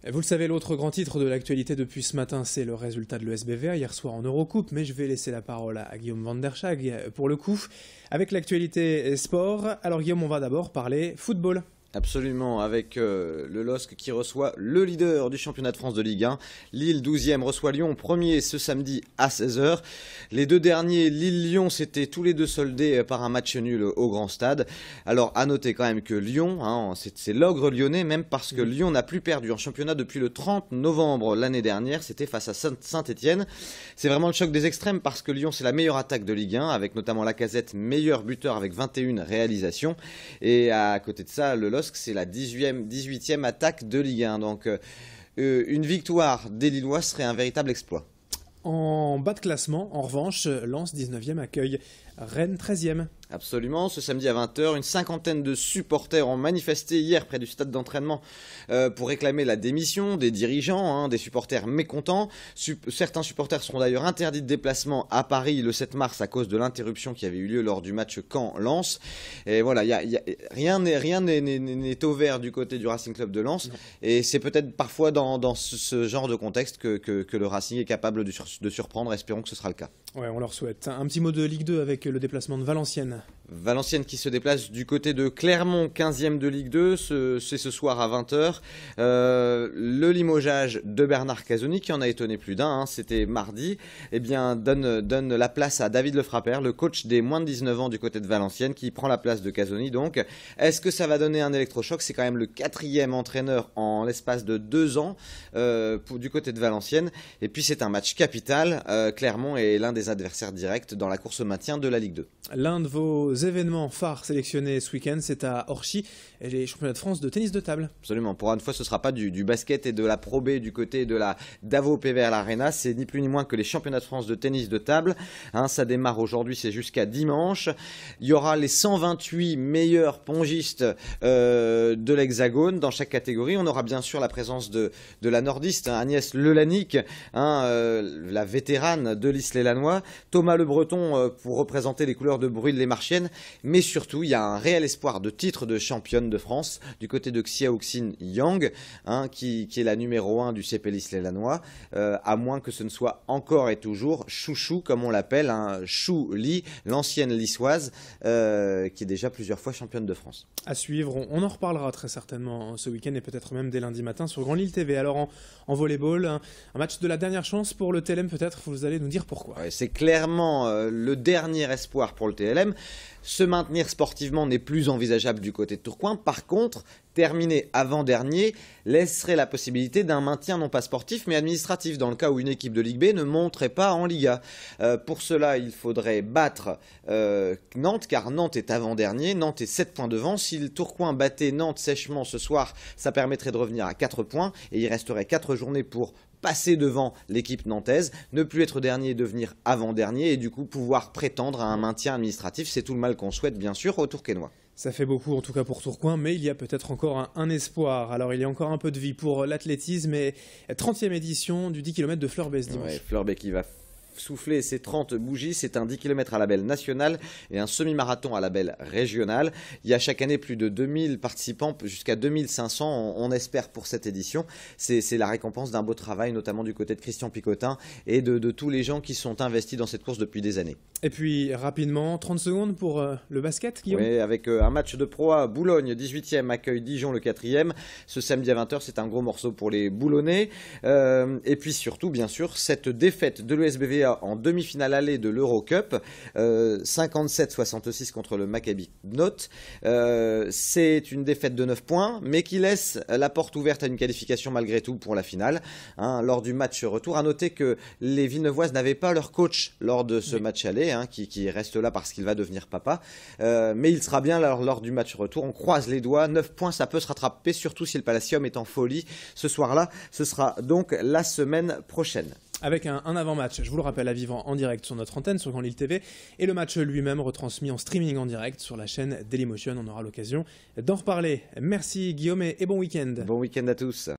Et vous le savez, l'autre grand titre de l'actualité depuis ce matin, c'est le résultat de l'ESBVA hier soir en Eurocoupe, mais je vais laisser la parole à Guillaume Van der Schag pour le coup, avec l'actualité sport. Alors Guillaume, on va d'abord parler football. Absolument, avec le LOSC qui reçoit le leader du championnat de France de Ligue 1. Lille 12e reçoit Lyon 1er ce samedi à 16h. Les deux derniers, Lille-Lyon, s'étaient tous les deux soldés par un match nul au Grand Stade. Alors à noter quand même que Lyon, c'est l'ogre lyonnais, même parce que Lyon n'a plus perdu en championnat depuis le 30 novembre l'année dernière. C'était face à Saint-Étienne. C'est vraiment le choc des extrêmes parce que Lyon, c'est la meilleure attaque de Ligue 1, avec notamment Lacazette, meilleur buteur avec 21 réalisations. Et à côté de ça, le LOSC, c'est la 18e attaque de Ligue 1. Donc une victoire des Lillois serait un véritable exploit. En bas de classement, en revanche, Lens 19e accueille Rennes 13e. Absolument, ce samedi à 20h, une cinquantaine de supporters ont manifesté hier près du stade d'entraînement pour réclamer la démission des dirigeants, des supporters mécontents. Certains supporters seront d'ailleurs interdits de déplacement à Paris le 7 mars à cause de l'interruption qui avait eu lieu lors du match Caen-Lens. Et voilà, rien n'est au vert du côté du Racing Club de Lens. Non. Et c'est peut-être parfois dans ce genre de contexte que le Racing est capable de surprendre. Espérons que ce sera le cas. Ouais, on leur souhaite. Un petit mot de Ligue 2 avec le déplacement de Valenciennes. Valenciennes qui se déplace du côté de Clermont, 15e de Ligue 2, c'est ce soir à 20h. Le limogeage de Bernard Casoni, qui en a étonné plus d'un, c'était mardi, donne la place à David Lefrappert, le coach des moins de 19 ans du côté de Valenciennes, qui prend la place de Casoni. Donc, est-ce que ça va donner un électrochoc? C'est quand même le 4e entraîneur en l'espace de 2 ans du côté de Valenciennes. Et puis, c'est un match capital. Clermont est l'un des adversaires directs dans la course au maintien de la Ligue 2. L'un de vos événements phares sélectionnés ce week-end, c'est à Orchy et les championnats de France de tennis de table. Absolument, pour une fois ce ne sera pas du basket et de la Pro B du côté de la Davo PVL Arena, c'est ni plus ni moins que les championnats de France de tennis de table. Ça démarre aujourd'hui, c'est jusqu'à dimanche. Il y aura les 128 meilleurs pongistes de l'Hexagone dans chaque catégorie. On aura bien sûr la présence de la nordiste, Agnès Lelanic, la vétérane de l'Isle-et-Lanois, Thomas Le Breton pour représenter les couleurs de Brûle-les-Marchiennes, mais surtout il y a un réel espoir de titre de championne de France du côté de Xiaoxin Yang, qui est la numéro 1 du CP l'Isle-et-Lanois, à moins que ce ne soit encore et toujours Chouchou, comme on l'appelle, Chou Li, l'ancienne lissoise, qui est déjà plusieurs fois championne de France. À suivre, on en reparlera très certainement ce week-end et peut-être même dès lundi matin sur Grand Lille TV. Alors en volleyball, un match de la dernière chance pour le TLM, peut-être vous allez nous dire pourquoi. Ouais, c'est clairement le dernier espoir pour le TLM. Se maintenir sportivement n'est plus envisageable du côté de Tourcoing. Par contre, terminer avant-dernier laisserait la possibilité d'un maintien non pas sportif mais administratif dans le cas où une équipe de Ligue B ne monterait pas en Liga. Pour cela, il faudrait battre Nantes, car Nantes est avant-dernier. Nantes est 7 points devant. Si le Tourcoing battait Nantes sèchement ce soir, ça permettrait de revenir à 4 points et il resterait 4 journées pour passer devant l'équipe nantaise, ne plus être dernier et devenir avant-dernier et du coup pouvoir prétendre à un maintien administratif. C'est tout le mal qu'on souhaite bien sûr aux Tourquenois. Ça fait beaucoup en tout cas pour Tourcoing, mais il y a peut-être encore un espoir. Alors il y a encore un peu de vie pour l'athlétisme et 30e édition du 10 km de Fleur-Bès dimanche. Ouais, Fleur-Bès qui va souffler ses 30 bougies, c'est un 10 km à label national et un semi-marathon à label régional. Il y a chaque année plus de 2000 participants, jusqu'à 2500 on espère pour cette édition. C'est la récompense d'un beau travail, notamment du côté de Christian Picotin et de tous les gens qui sont investis dans cette course depuis des années. Et puis rapidement, 30 secondes pour le basket, Guillaume. Oui, avec un match de Pro A, Boulogne 18e accueille Dijon le 4e. Ce samedi à 20h, c'est un gros morceau pour les Boulonnais. Et puis surtout, bien sûr, cette défaite de l'ESBVA en demi-finale allée de l'Eurocup, 57-66 contre le Maccabi Note. C'est une défaite de 9 points, mais qui laisse la porte ouverte à une qualification malgré tout pour la finale. Lors du match retour, à noter que les Villeneuvoises n'avaient pas leur coach lors de ce match aller, qui reste là parce qu'il va devenir papa. Mais il sera bien lors du match retour. On croise les doigts. 9 points, ça peut se rattraper, surtout si le Palacium est en folie ce soir-là. Ce sera donc la semaine prochaine. Avec un avant-match, je vous le rappelle, à vivre en direct sur notre antenne, sur Grand Lille TV, et le match lui-même retransmis en streaming en direct sur la chaîne Dailymotion. On aura l'occasion d'en reparler. Merci Guillaume et bon week-end. Bon week-end à tous.